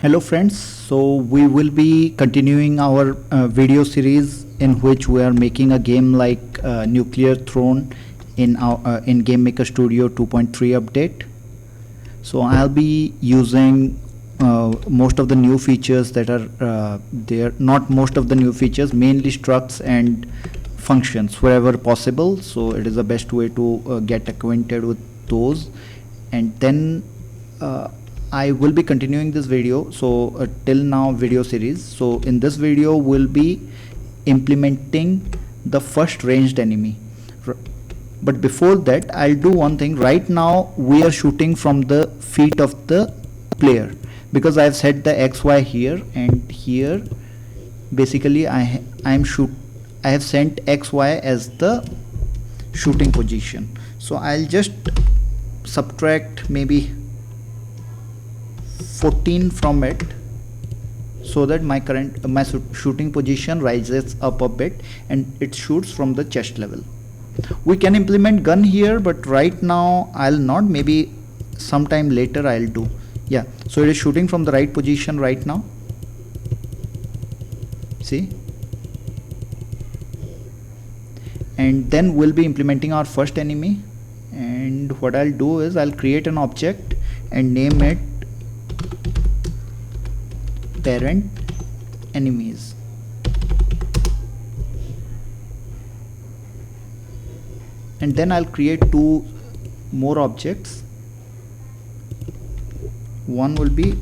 Hello friends, so we will be continuing our video series in which we are making a game like Nuclear Throne in our in Game Maker Studio 2.3 update. So I'll be using most of the new features that are there, not most of the new features, mainly structs and functions wherever possible. So it is the best way to get acquainted with those, and then I will be continuing this video. So till now video series. So in this video we'll be implementing the first ranged enemy. But before that, I'll do one thing. Right now we are shooting from the feet of the player because I've set the XY here and here. Basically I have sent XY as the shooting position. So I'll just subtract maybe 14 from it so that my shooting position rises up a bit and it shoots from the chest level. We can implement gun here, but right now I'll not. Maybe sometime later I'll do. Yeah, so it is shooting from the right position right now. See, and then we'll be implementing our first enemy. And what I'll do is I'll create an object and name it parent enemies. And then I'll create two more objects. One will be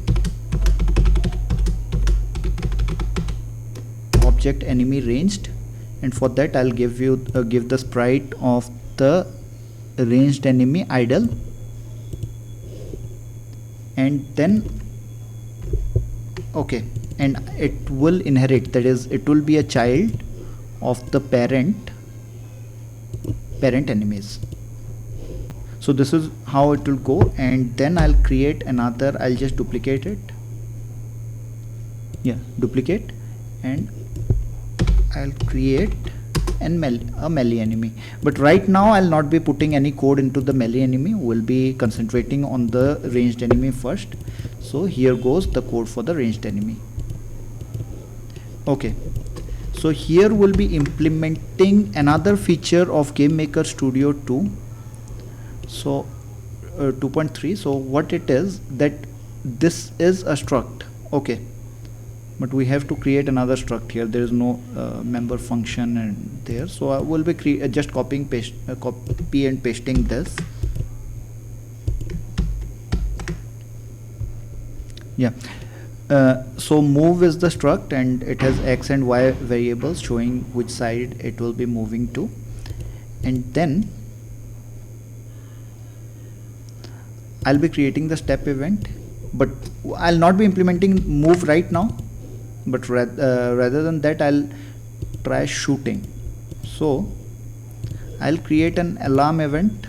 object enemy ranged, and for that I'll give the sprite of the ranged enemy idle, and then okay, and it will inherit, that is it will be a child of the parent enemies. So this is how it will go, and then I'll create another. I'll just duplicate it. Yeah, duplicate, and I'll create a melee enemy. But right now I'll not be putting any code into the melee enemy. We'll be concentrating on the ranged enemy first. So here goes the code for the ranged enemy. Okay, so here we'll be implementing another feature of Game Maker Studio 2. So 2.3. so what it is, that this is a struct. Okay, but we have to create another struct here. There is no member function and there, so I will be just copy and pasting this. Yeah, so move is the struct and it has x and y variables showing which side it will be moving to. And then I'll be creating the step event, but I'll not be implementing move right now, but rather than that I'll try shooting. So I'll create an alarm event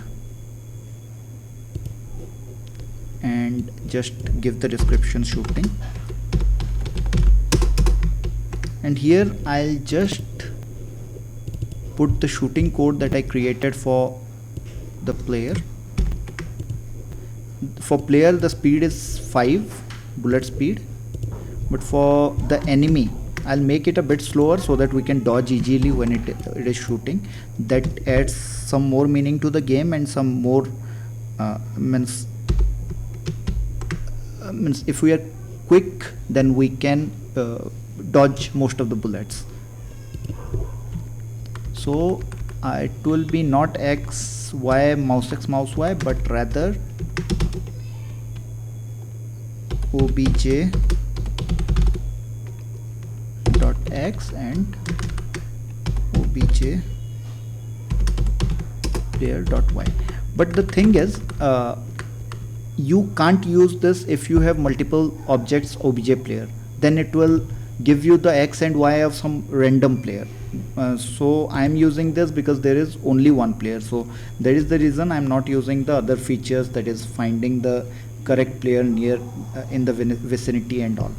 and just give the description shooting, and here I'll just put the shooting code that I created for the player. For player the speed is 5 bullet speed, but for the enemy I'll make it a bit slower so that we can dodge easily when it is shooting. That adds some more meaning to the game and some more means if we are quick, then we can dodge most of the bullets. So it will be not x y mouse x mouse y, but rather obj dot x and obj player dot y. But the thing is, you can't use this if you have multiple objects obj player. Then it will give you the x and y of some random player. So I'm using this because there is only one player. So that is the reason I'm not using the other features, that is finding the correct player near in the vicinity and all.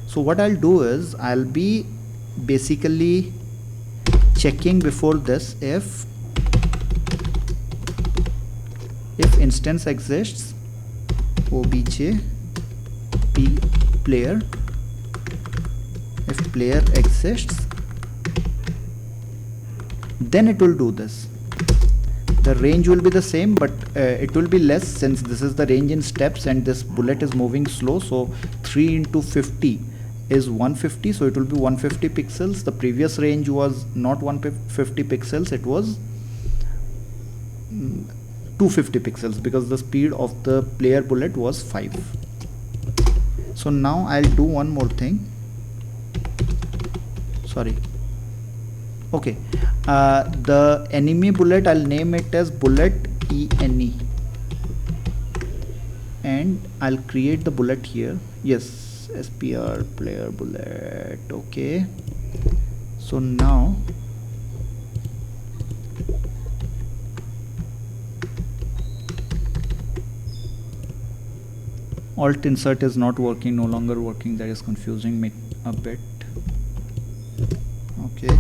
So what I'll do is I'll be basically checking before this if instance exists obj player, if player exists, then it will do this. The range will be the same, but it will be less, since this is the range in steps and this bullet is moving slow. So 3 into 50 is 150, so it will be 150 pixels. The previous range was not 150 pixels, it was 250 pixels, because the speed of the player bullet was 5. So now I'll do one more thing. Sorry. Okay, the enemy bullet, I'll name it as bullet ENE, and I'll create the bullet here. Yes, SPR player bullet. Okay, so now alt insert is not working, no longer working. That is confusing me a bit. Okay,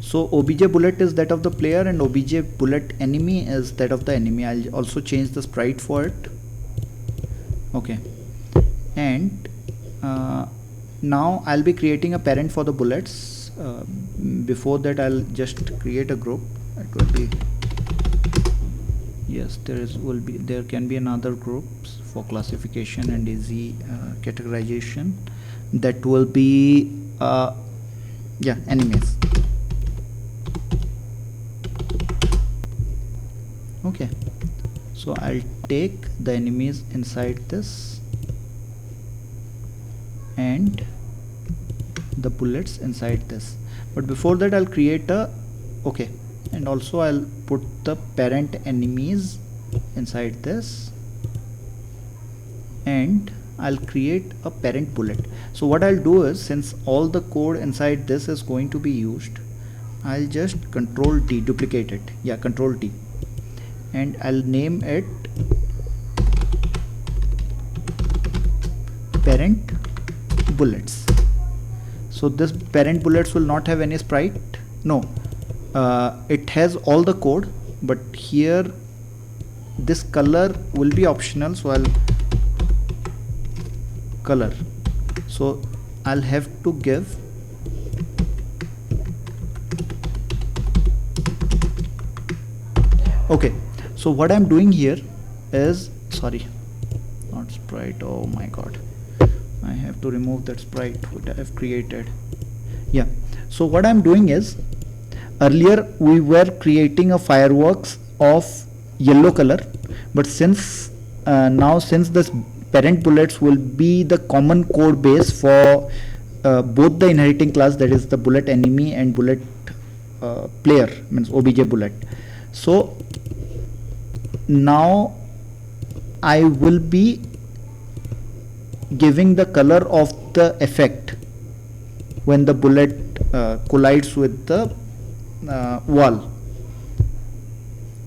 so obj bullet is that of the player and obj bullet enemy is that of the enemy. I'll also change the sprite for it. Okay, and now I'll be creating a parent for the bullets. Before that, I'll just create a group. It will be, yes, there can be another groups for classification and easy categorization. That will be yeah, enemies. Okay, so I'll take the enemies inside this and the bullets inside this, but before that I'll create a, okay, and also I'll put the parent enemies inside this, and I'll create a parent bullet. So what I'll do is, since all the code inside this is going to be used, I'll just Control D, duplicate it. Yeah, Control D, and I'll name it parent bullets. So this parent bullets will not have any sprite. No, it has all the code, but here this color will be optional. So I'll color, so I'll have to give okay. So what I'm doing here is, sorry, not sprite, oh my god, I have to remove that sprite which I have created. Yeah, so what I'm doing is, earlier we were creating a fireworks of yellow color, but since now, since this parent bullets will be the common code base for both the inheriting class, that is the bullet enemy and bullet player, means obj bullet. So now I will be giving the color of the effect when the bullet collides with the wall.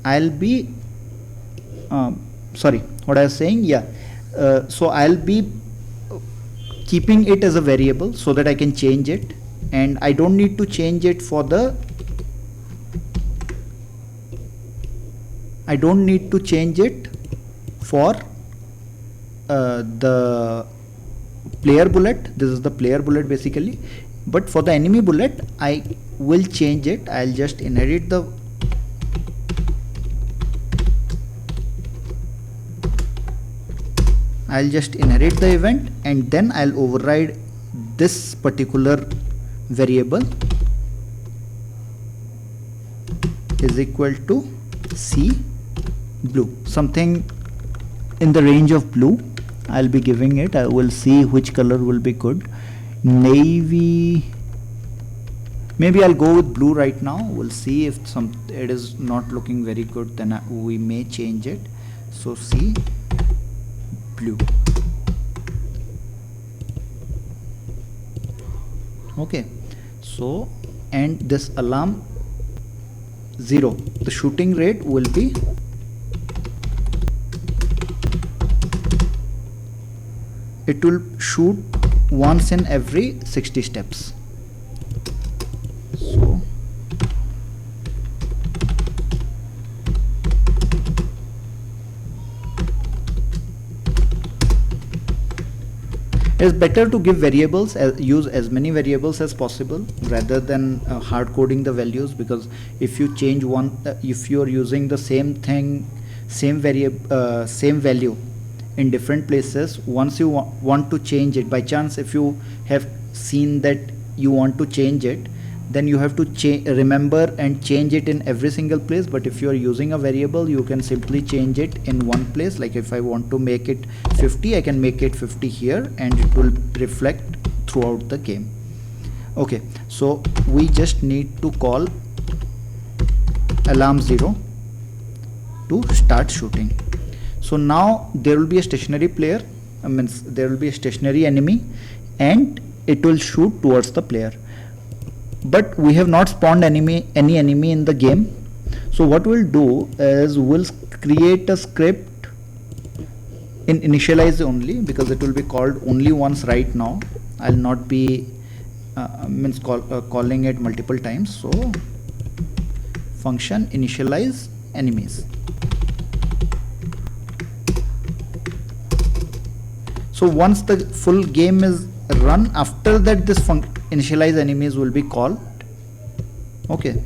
I'll be sorry, what I was saying, yeah, so I'll be keeping it as a variable so that I can change it, and I don't need to change it for the the player bullet. This is the player bullet basically, but for the enemy bullet I will change it. I'll just inherit the event, and then I'll override this particular variable is equal to C blue, something in the range of blue. I'll be giving it. I will see which color will be good. Navy, maybe I'll go with blue right now. We'll see if it is not looking very good, then we may change it. So C blue. Okay, so, and this alarm 0, the shooting rate will be it will shoot once in every 60 steps. So It's better to give variables, use as many variables as possible rather than hard coding the values, because if you change one, if you are using the same thing, same variable, same value in different places, once you want to change it, by chance if you have seen that you want to change it, then you have to remember and change it in every single place. But if you are using a variable, you can simply change it in one place. Like if I want to make it 50, I can make it 50 here and it will reflect throughout the game. Okay, so we just need to call alarm 0 to start shooting. So now there will be a stationary player, means there will be a stationary enemy, and it will shoot towards the player. But we have not spawned any enemy in the game. So what we'll do is we'll create a script in initialize only, because it will be called only once right now. I'll not be calling it multiple times. So function initialize enemies. So once the full game is run, after that this initialize enemies will be called. Okay,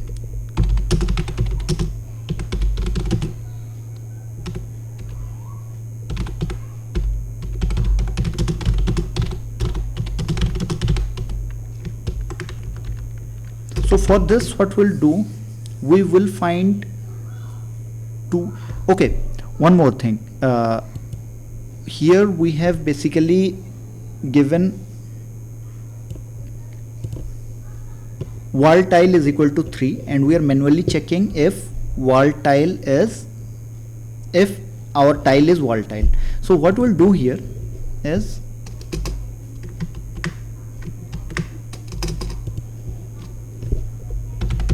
so for this what we'll do, we will find two. Okay, one more thing, here we have basically given wall tile is equal to 3, and we are manually checking if wall tile is, if our tile is wall tile. So what we'll do here is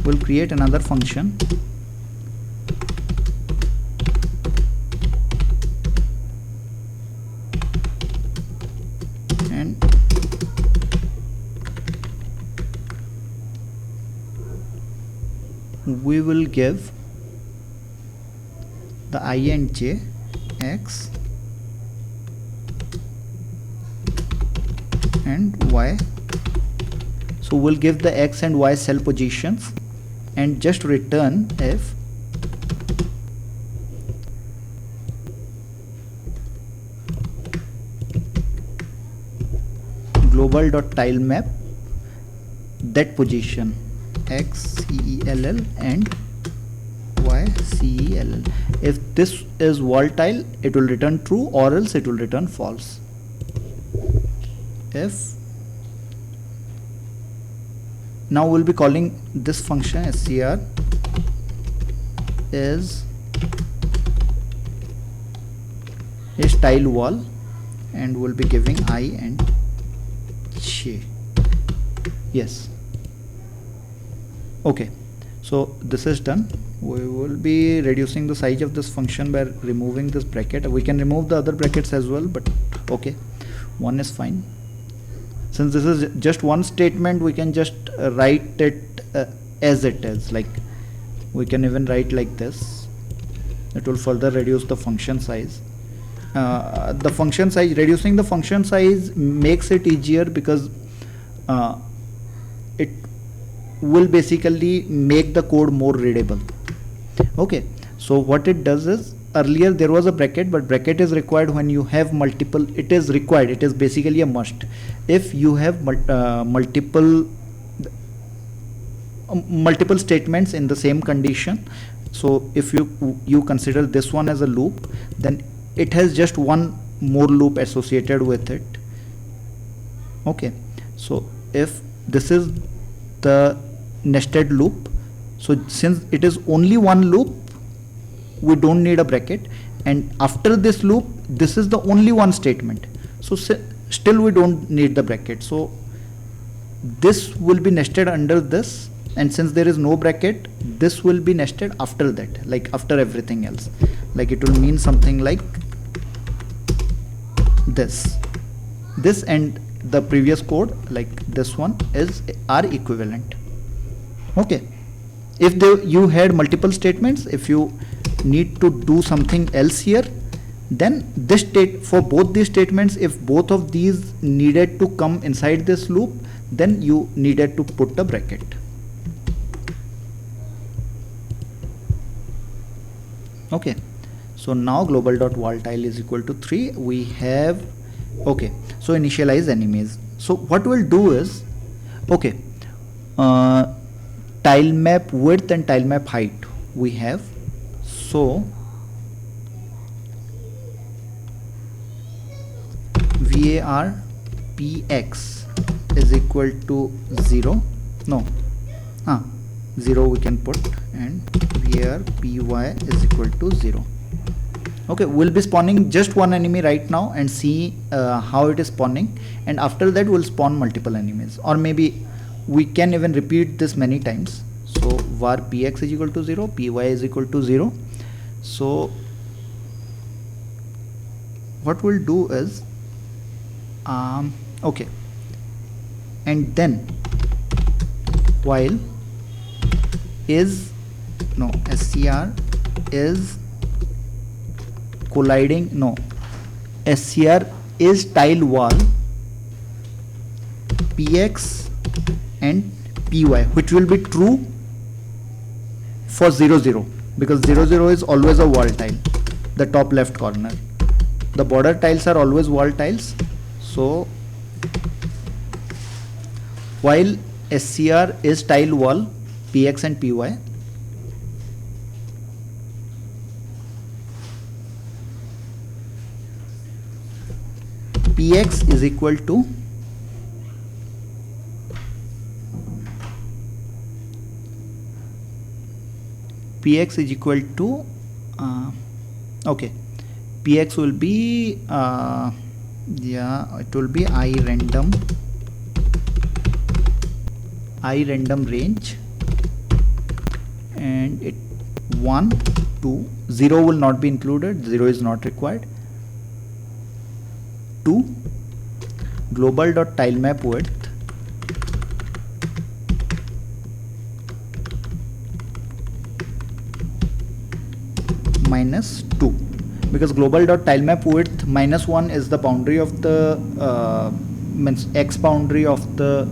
we'll create another function and we will give the I and j x and y. So we'll give the x and y cell positions and just return if global.tilemap that position x cell and y cell. If this is wall tile, it will return true, or else it will return false. If now we'll be calling this function str is tile wall, and we'll be giving I and j. Yes. Okay, so this is done. We will be reducing the size of this function by removing this bracket. We can remove the other brackets as well, but okay, one is fine. Since this is just one statement, we can just write it as it is. Like we can even write like this. It will further reduce the function size. Reducing the function size makes it easier, because it will basically make the code more readable. Okay, so what it does is, earlier there was a bracket, but bracket is required when you have multiple. It is required, it is basically a must if you have multiple statements in the same condition. So if you consider this one as a loop, then it has just one more loop associated with it. Okay, so if this is the nested loop, so since it is only one loop, we don't need a bracket, and after this loop, this is the only one statement, so still we don't need the bracket. So this will be nested under this, and since there is no bracket, this will be nested after that, like after everything else. Like it will mean something like this and the previous code, like this one, are equivalent. Okay, if you had multiple statements, if you need to do something else here, Then this state, for both these statements, if both of these needed to come inside this loop, then you needed to put a bracket. Okay, so now global.volatile is equal to 3. We have, okay, so initialize enemies. So what we'll do is, okay, tile map width and tile map height we have. So var px is equal to 0, no, 0 we can put, and var py is equal to 0. Okay, we'll be spawning just one enemy right now and see how it is spawning, and after that we'll spawn multiple enemies, or maybe we can even repeat this many times. So var px is equal to 0, py is equal to 0. So what we'll do is, okay, and then while is, no, scr is colliding, no, scr is tile wall px and py, which will be true for 0 0, because 0 0 is always a wall tile, the top left corner. The border tiles are always wall tiles. So while scr is tile wall px and py, px is equal to okay, px will be yeah, it will be I random range, and it 1 2 0 will not be included, 0 is not required. 2 global dot tile map width minus 2, because global dot tile map width minus 1 is the boundary of the means x boundary of the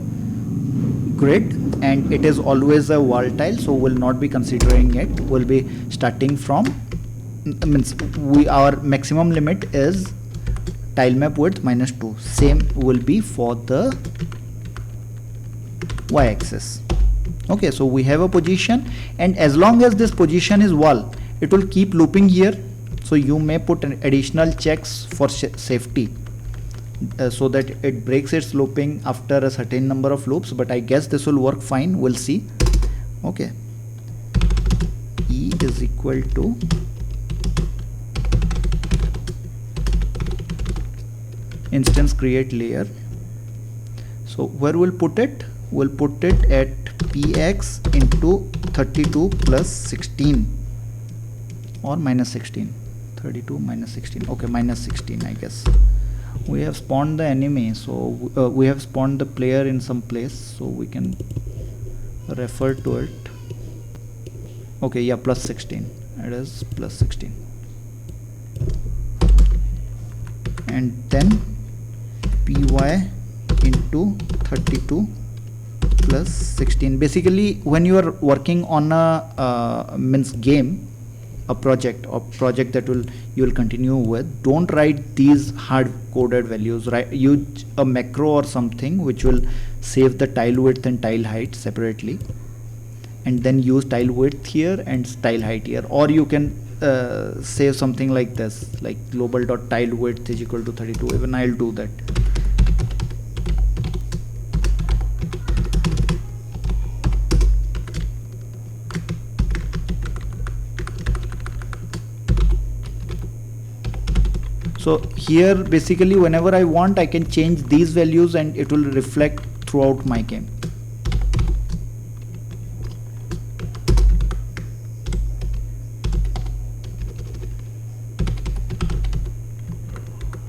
grid, and it is always a wall tile, so we'll not be considering it. We'll be starting from, means our maximum limit is tile map width minus 2. Same will be for the y-axis. Okay, so we have a position, and as long as this position is wall, it will keep looping here. So you may put an additional checks for safety, so that it breaks its looping after a certain number of loops, but I guess this will work fine. We'll see. Okay, e is equal to instance create layer. So where we'll put it? We'll put it at px into 32 plus 16 or minus 16. 32 minus 16. Okay, minus 16, I guess. We have spawned the enemy, so we have spawned the player in some place, so we can refer to it. Okay, yeah, plus 16. It is plus 16. And then py into 32 plus 16. Basically, when you are working on a means game, a project that you will continue with, don't write these hard coded values. Right, use a macro or something which will save the tile width and tile height separately, and then use tile width here and tile height here. Or you can save something like this, like global dot tile width is equal to 32. Even I'll do that. So here basically whenever I want, I can change these values and it will reflect throughout my game.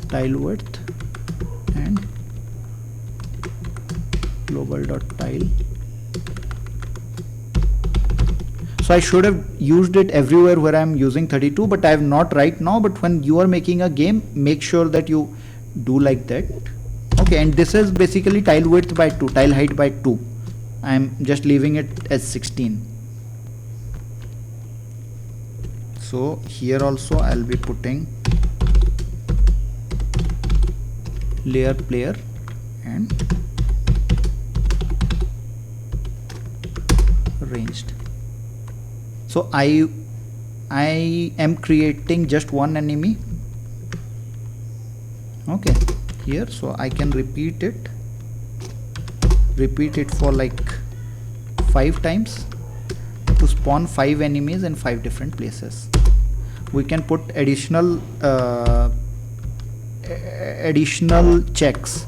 Tile width and global dot tile. So I should have used it everywhere where I'm using 32, but I have not right now. But when you are making a game, make sure that you do like that. Okay, and this is basically tile width by 2, tile height by 2. I'm just leaving it as 16. So here also I'll be putting layer player and ranged. So I am creating just one enemy. Okay, here, so I can repeat it for like 5 times to spawn 5 enemies in 5 different places. We can put additional checks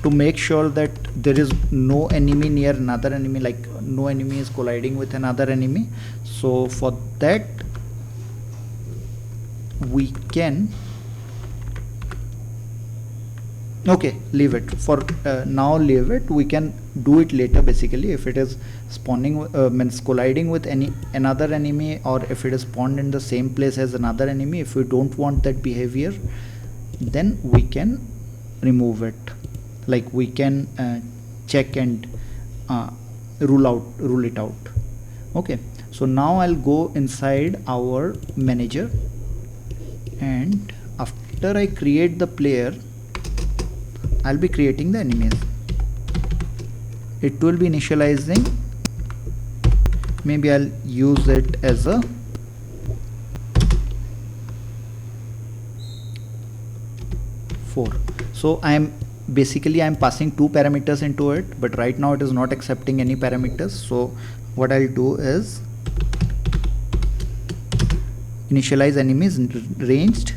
to make sure that there is no enemy near another enemy, like no enemy is colliding with another enemy. So for that we can leave it for now. Leave it. We can do it later. Basically, if it is spawning means colliding with another enemy, or if it is spawned in the same place as another enemy, if we don't want that behavior, then we can remove it. Like we can check and rule it out. Okay, so now I'll go inside our manager, and after I create the player, I'll be creating the enemies. It will be initializing. Maybe I'll use it as a four. So I'm passing 2 parameters into it, but right now it is not accepting any parameters. So what I'll do is initialize enemies ranged.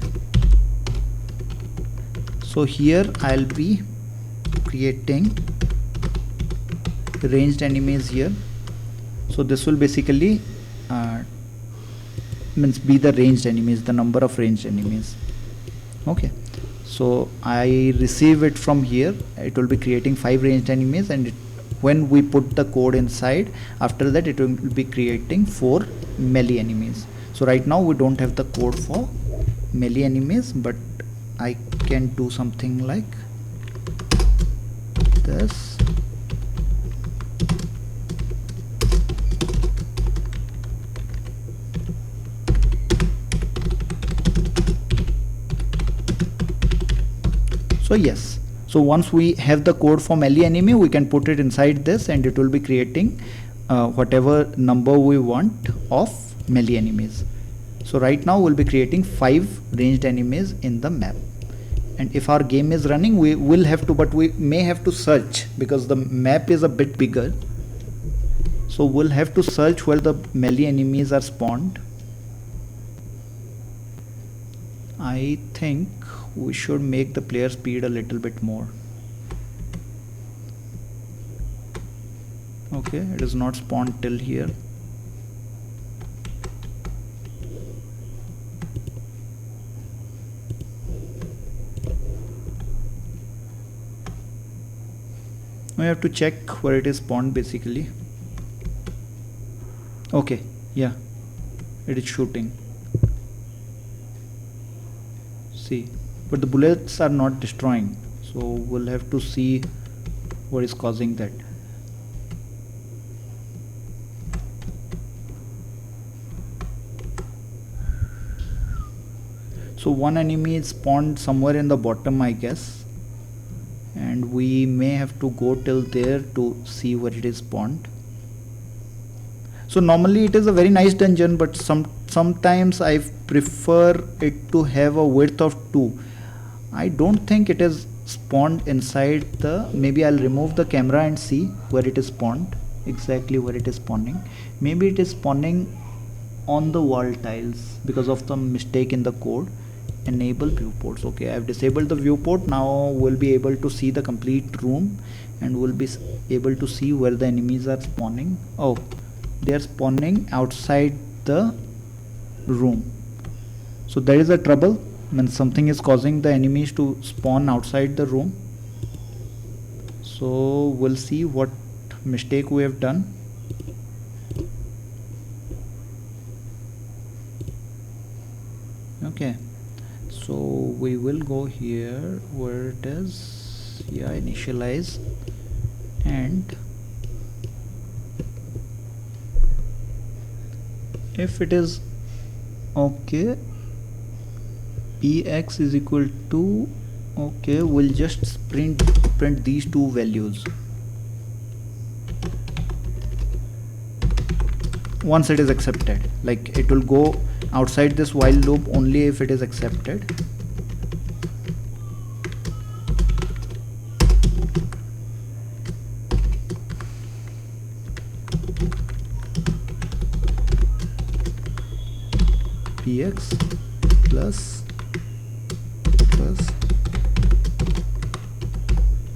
So here I'll be creating ranged enemies here. So this will basically be the ranged enemies, the number of ranged enemies. Okay, so I receive it from here. It will be creating 5 ranged enemies, and when we put the code inside, after that it will be creating 4 melee enemies. So right now we don't have the code for melee enemies, but I can do something like this. So yes, so once we have the code for melee enemy, we can put it inside this, and it will be creating whatever number we want of melee enemies. So right now we'll be creating 5 ranged enemies in the map. And if our game is running, we will have to, but we may have to search, because the map is a bit bigger. So we'll have to search where the melee enemies are spawned. I think we should make the player speed a little bit more. Okay, it is not spawned till here. We have to check where it is spawned basically. Okay, yeah, it is shooting. See, but the bullets are not destroying, so we'll have to see what is causing that. So one enemy is spawned somewhere in the bottom, I guess, and we may have to go till there to see where it is spawned. So normally it is a very nice dungeon, but sometimes I prefer it to have a width of 2. I don't think it is spawned inside the, maybe I'll remove the camera and see where it is spawned, exactly where it is spawning. Maybe it is spawning on the wall tiles because of the mistake in the code. Enable viewports. Okay, I've disabled the viewport. Now we'll be able to see the complete room, and we'll be able to see where the enemies are spawning. Oh, they are spawning outside the room. So there is a trouble when something is causing the enemies to spawn outside the room. So we'll see what mistake we have done. will go here where it is, yeah, initialize, and if it is okay, px is equal to okay, we'll just print these two values once it is accepted. Like it will go outside this while loop only if it is accepted. Px plus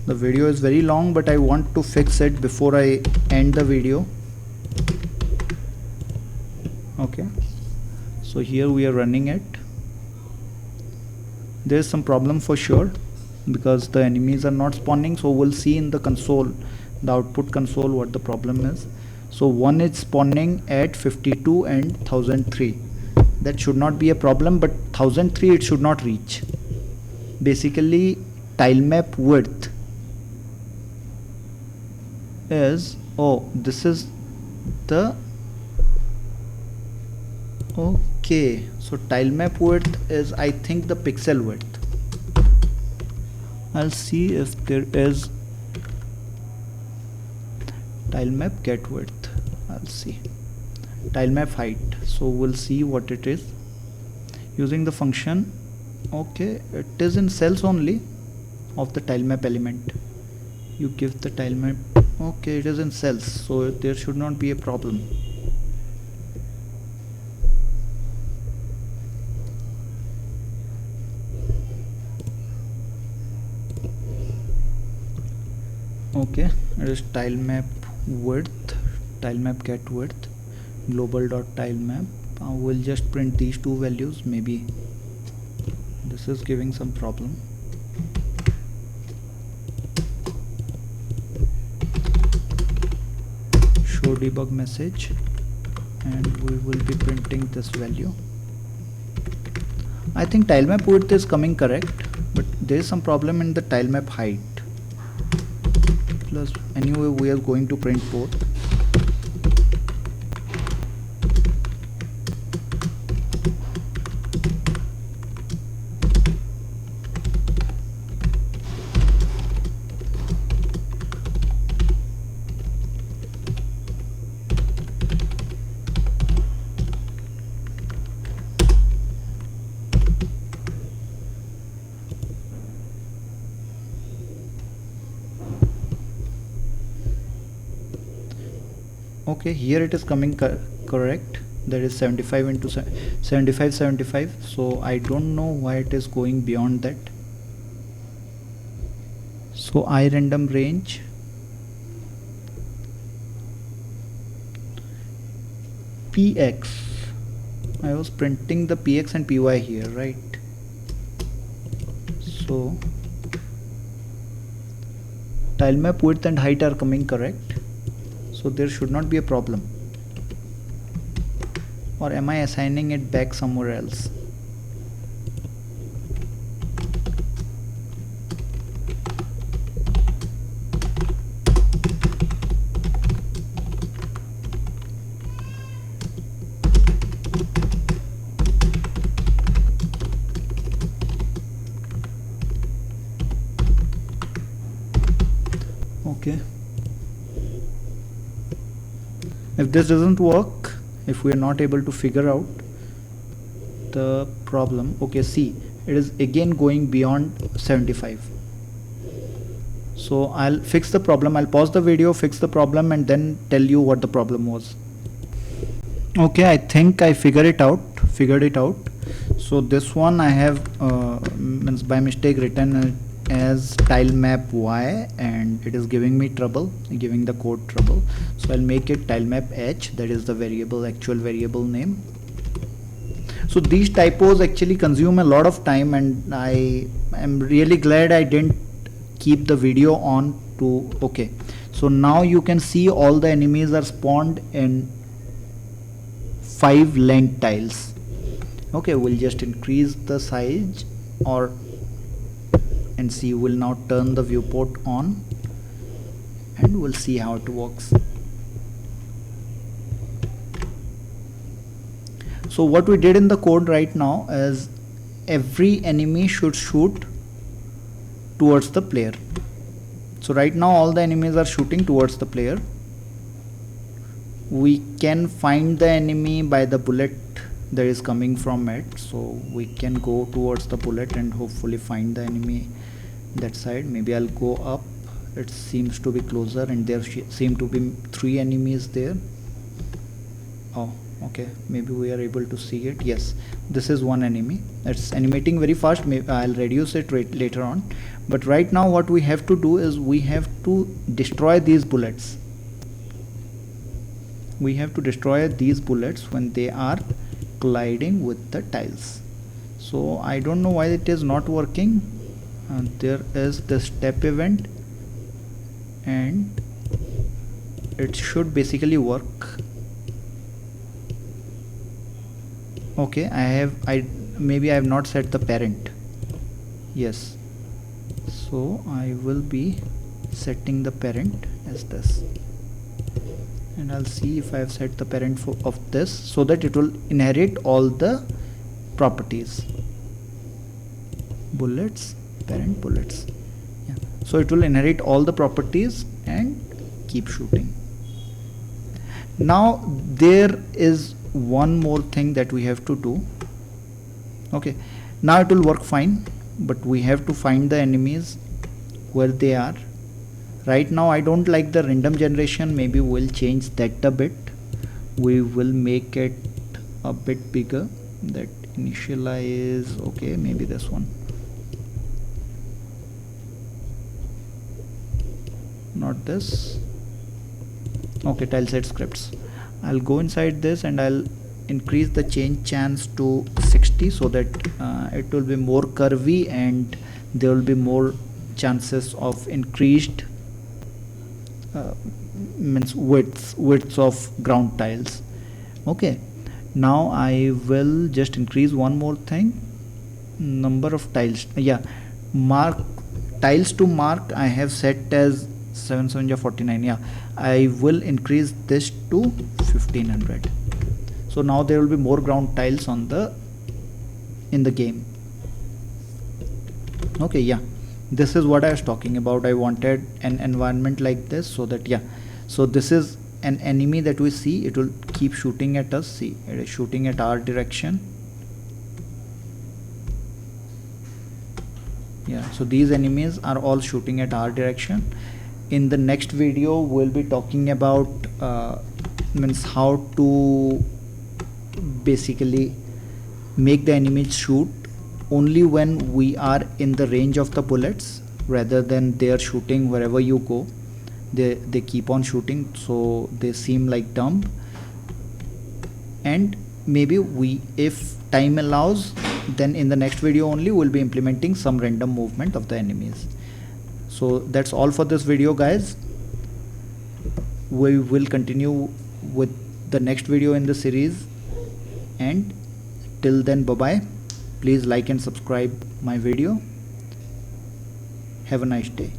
the video is very long, but I want to fix it before I end the video. Okay, so here we are running it. There's some problem for sure because the enemies are not spawning, so we'll see in the console, the output console, what the problem is. So one is spawning at 52 and 1003. That should not be a problem, but 1003 it should not reach. Basically tilemap width is, oh, this is the, okay, so tilemap width is, I think, the pixel width. I'll see if there is tilemap get width. I'll see tilemap height, so we'll see what it is using the function. Okay, it is in cells only of the tilemap element. You give the tilemap, okay, it is in cells, so there should not be a problem. Okay, it is tilemap width, tilemap get width, global.tilemap. We'll just print these two values. Maybe this is giving some problem. Show debug message, and we will be printing this value. I think tilemap width is coming correct, but there is some problem in the tilemap height. Plus, anyway, we are going to print both. Okay, here it is coming correct. That is 75 into 75. So I don't know why it is going beyond that. So irandom range, px, I was printing the px and py here, right? So tilemap width and height are coming correct, so there should not be a problem. Or am I assigning it back somewhere else? Okay. If this doesn't work, if we are not able to figure out the problem, okay, see, it is again going beyond 75. So I'll fix the problem. I'll pause the video, fix the problem, and then tell you what the problem was. Okay, I think I figured it out. So this one I have means by mistake written as tilemap y, and it is giving me trouble, giving the code trouble. So I'll make it tilemap h, that is the variable, actual variable name. So these typos actually consume a lot of time, and I am really glad I didn't keep the video on to. Okay, so now you can see all the enemies are spawned in 5 length tiles. Okay, we'll just increase the size, or and see. We'll now turn the viewport on and we'll see how it works. So what we did in the code right now is every enemy should shoot towards the player. So right now all the enemies are shooting towards the player. We can find the enemy by the bullet that is coming from it, so we can go towards the bullet and hopefully find the enemy that side. Maybe I'll go up. It seems to be closer and there seem to be 3 enemies there. Oh, okay, maybe we are able to see it. Yes, this is one enemy. It's animating very fast. Maybe I'll reduce it later on, but right now what we have to do is we have to destroy these bullets. We have to destroy these bullets when they are colliding with the tiles. So I don't know why it is not working. There is the step event and it should basically work. Okay, maybe I have not set the parent. Yes, so I will be setting the parent as this, and I'll see if I have set the parent of this so that it will inherit all the properties. Bullets, parent bullets. Yeah. So it will inherit all the properties and keep shooting. Now there is one more thing that we have to do. Okay, now it will work fine, but we have to find the enemies where they are. Right now I don't like the random generation. Maybe we'll change that a bit. We will make it a bit bigger. That initialize, okay, maybe this one, not this. Okay, tileset scripts. I'll go inside this and I'll increase the change chance to 60 so that it will be more curvy and there will be more chances of increased widths of ground tiles. Okay, now I will just increase one more thing, number of tiles. Yeah, mark tiles to mark I have set as 749. Yeah, I will increase this to 1500. So now there will be more ground tiles in the game. Okay, yeah, this is what I was talking about. I wanted an environment like this so that, yeah, so this is an enemy that we see. It will keep shooting at us. See, it is shooting at our direction. Yeah, so these enemies are all shooting at our direction. In the next video we'll be talking about how to basically make the enemies shoot only when we are in the range of the bullets, rather than they are shooting wherever you go. They keep on shooting, so they seem like dumb. And maybe if time allows, then in the next video only we'll be implementing some random movement of the enemies. So that's all for this video, guys. We will continue with the next video in the series, and till then, bye bye. Please like and subscribe my video. Have a nice day.